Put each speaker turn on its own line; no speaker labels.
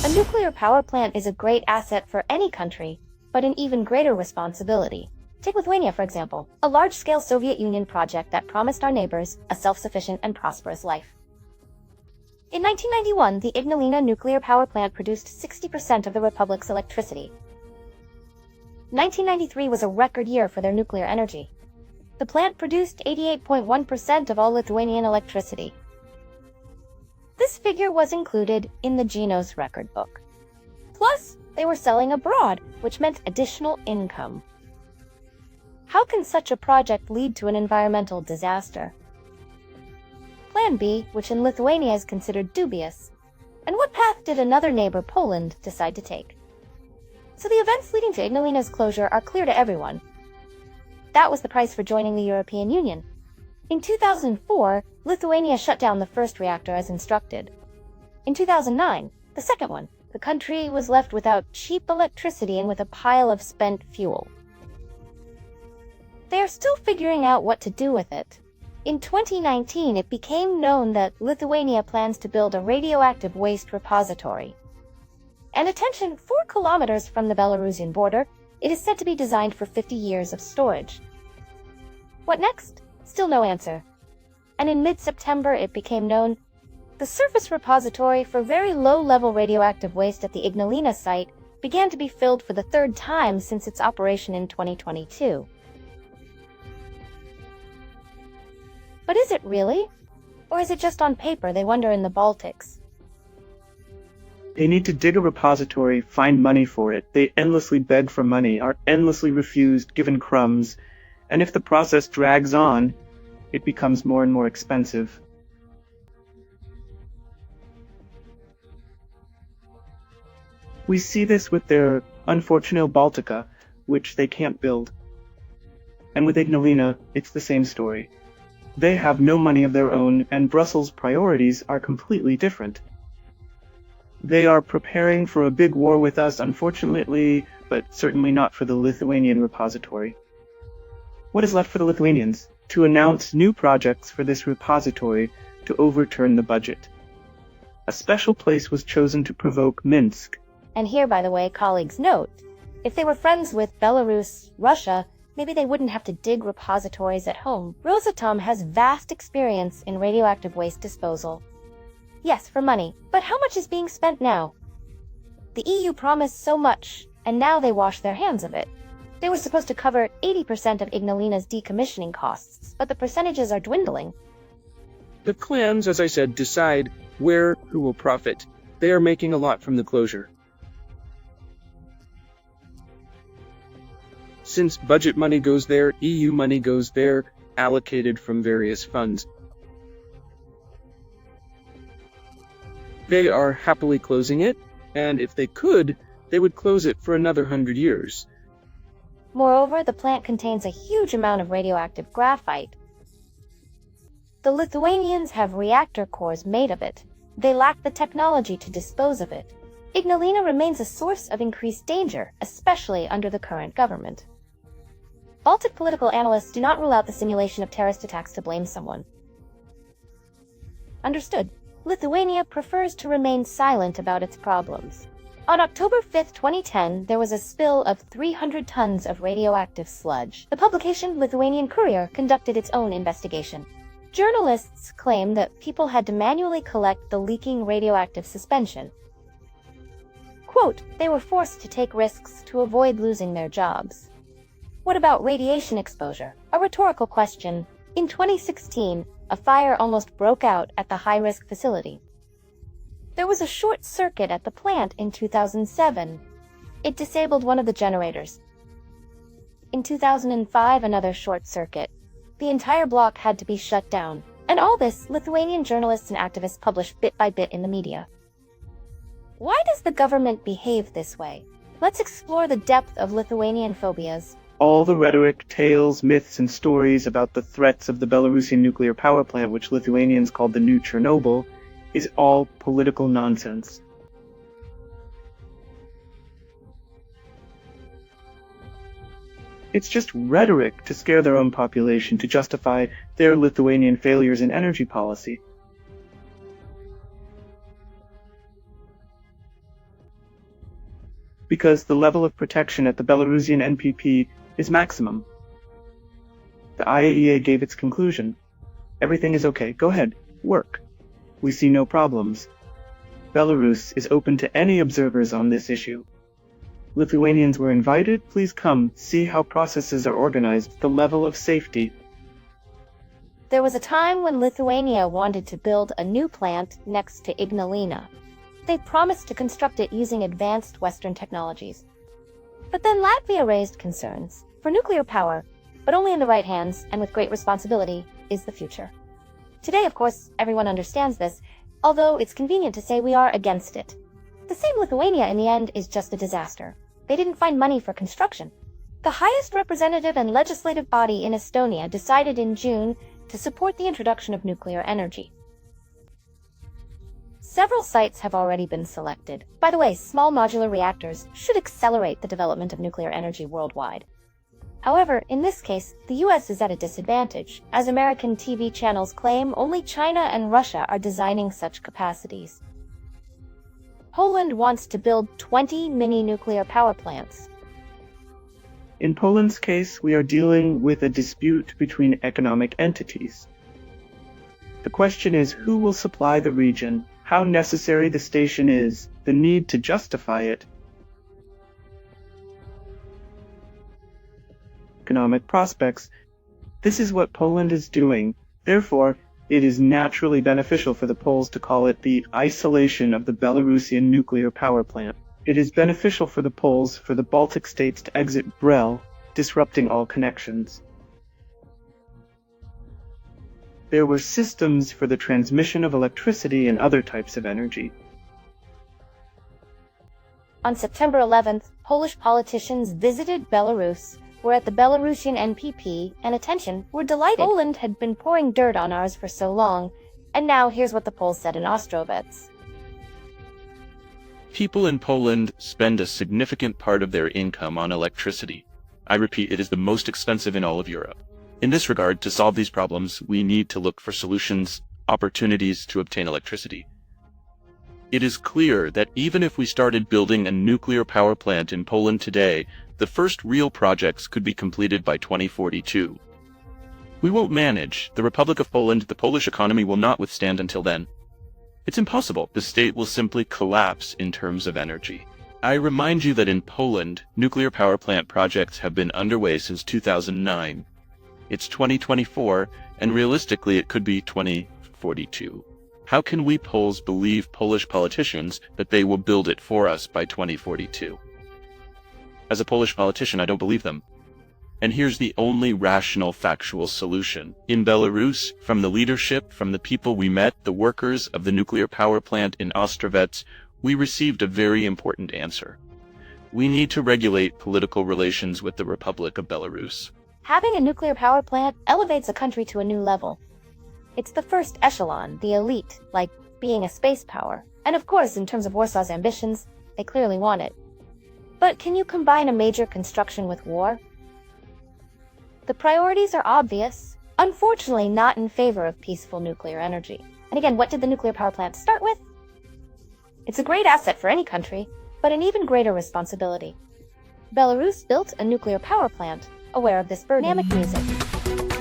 A nuclear power plant is a great asset for any country, but an even greater responsibility. Take Lithuania, for example, a large-scale Soviet Union project that promised our neighbors a self-sufficient and prosperous life. In 1991, the Ignalina nuclear power plant produced 60% of the republic's electricity. 1993 was a record year for their nuclear energy. The plant produced 88.1% of all Lithuanian electricity. This figure was included in the Guinness record book. Plus, they were selling abroad, which meant additional income. How can such a project lead to an environmental disaster? Plan B, which in Lithuania is considered dubious. And what path did another neighbor, Poland, decide to take? So the events leading to Ignalina's closure are clear to everyone. That was the price for joining the European Union. In 2004, Lithuania shut down the first reactor as instructed. In 2009, the second one. The country was left without cheap electricity and with a pile of spent fuel. They are still figuring out what to do with it. In 2019, it became known that Lithuania plans to build a radioactive waste repository. And attention, 4 kilometers from the Belarusian border, it is said to be designed for 50 years of storage. What next? Still no answer. And in mid-September, it became known the surface repository for very low-level radioactive waste at the Ignalina site began to be filled for the 3rd time since its operation in 2022. But is it really? Or is it just on paper, they wonder in the Baltics?
They need to dig a repository, find money for it. They endlessly beg for money, are endlessly refused, given crumbs, and if the process drags on, it becomes more and more expensive. We see this with their unfortunate Baltica, which they can't build. And with Ignalina, it's the same story. They have no money of their own, and Brussels' priorities are completely different. They are preparing for a big war with us, unfortunately, but certainly not for the Lithuanian repository. What is left for the Lithuanians? To announce new projects for this repository to overturn the budget. A special place was chosen to provoke Minsk.
And here, by the way, colleagues note, if they were friends with Belarus, Russia, maybe they wouldn't have to dig repositories at home. Rosatom has vast experience in radioactive waste disposal. Yes, for money, but how much is being spent now? The EU promised so much, and now they wash their hands of it. They were supposed to cover 80% of Ignalina's decommissioning costs, but the percentages are dwindling.
The clans, as I said, decide who will profit. They are making a lot from the closure. Since budget money goes there, EU money goes there, allocated from various funds. They are happily closing it, and if they could, they would close it for another 100 years.
Moreover, the plant contains a huge amount of radioactive graphite. The Lithuanians have reactor cores made of it. They lack the technology to dispose of it. Ignalina remains a source of increased danger, especially under the current government. Baltic political analysts do not rule out the simulation of terrorist attacks to blame someone. Understood. Lithuania prefers to remain silent about its problems. On October 5, 2010, there was a spill of 300 tons of radioactive sludge. The publication Lithuanian Courier conducted its own investigation. Journalists claim that people had to manually collect the leaking radioactive suspension. Quote, they were forced to take risks to avoid losing their jobs. What about radiation exposure? A rhetorical question. In 2016, a fire almost broke out at the high-risk facility. There was a short circuit at the plant in 2007. It disabled one of the generators. In 2005, another short circuit. The entire block had to be shut down. And all this, Lithuanian journalists and activists published bit by bit in the media. Why does the government behave this way? Let's explore the depth of Lithuanian phobias.
All the rhetoric, tales, myths, and stories about the threats of the Belarusian nuclear power plant, which Lithuanians called the new Chernobyl, is all political nonsense. It's just rhetoric to scare their own population to justify their Lithuanian failures in energy policy. because the level of protection at the Belarusian NPP is maximum. The IAEA gave its conclusion. Everything is okay, go ahead, work. We see no problems. Belarus is open to any observers on this issue. Lithuanians were invited, please come, see how processes are organized, the level of safety.
There was a time when Lithuania wanted to build a new plant next to Ignalina. They promised to construct it using advanced Western technologies. But then Latvia raised concerns. For nuclear power, but only in the right hands and with great responsibility, is the future. Today, of course, everyone understands this, although it's convenient to say we are against it. The same Lithuania in the end is just a disaster. They didn't find money for construction. The highest representative and legislative body in Estonia decided in June to support the introduction of nuclear energy. Several sites have already been selected. By the way, small modular reactors should accelerate the development of nuclear energy worldwide. However, in this case, the US is at a disadvantage. As American TV channels claim, only China and Russia are designing such capacities. Poland wants to build 20 mini-nuclear power plants.
In Poland's case, we are dealing with a dispute between economic entities. The question is who will supply the region, how necessary the station is, the need to justify it. Economic prospects. This is what Poland is doing. Therefore, it is naturally beneficial for the Poles to call it the isolation of the Belarusian nuclear power plant. It is beneficial for the Poles, for the Baltic states to exit Brel, disrupting all connections. There were systems for the transmission of electricity and other types of energy.
On September 11th, Polish politicians visited Belarus, were at the Belarusian NPP, and attention, were delighted. Poland had been pouring dirt on ours for so long, and now here's what the Poles said in Ostrovets.
People in Poland spend a significant part of their income on electricity. I repeat, it is the most expensive in all of Europe. In this regard, to solve these problems, we need to look for solutions, opportunities to obtain electricity. It is clear that even if we started building a nuclear power plant in Poland today, the first real projects could be completed by 2042. We won't manage. The Republic of Poland, the Polish economy will not withstand until then. It's impossible. The state will simply collapse in terms of energy. I remind you that in Poland, nuclear power plant projects have been underway since 2009. It's 2024, and realistically it could be 2042. How can we Poles believe Polish politicians that they will build it for us by 2042? As a Polish politician, I don't believe them. And here's the only rational, factual solution. In Belarus, from the leadership, from the people we met, the workers of the nuclear power plant in Ostrovets, we received a very important answer. We need to regulate political relations with the Republic of Belarus.
Having a nuclear power plant elevates a country to a new level. It's the first echelon, the elite, like being a space power. And of course, in terms of Warsaw's ambitions, they clearly want it. But can you combine a major construction with war? The priorities are obvious, unfortunately not in favor of peaceful nuclear energy. And again, what did the nuclear power plant start with? It's a great asset for any country, but an even greater responsibility. Belarus built a nuclear power plant, aware of this burden. Dynamic music.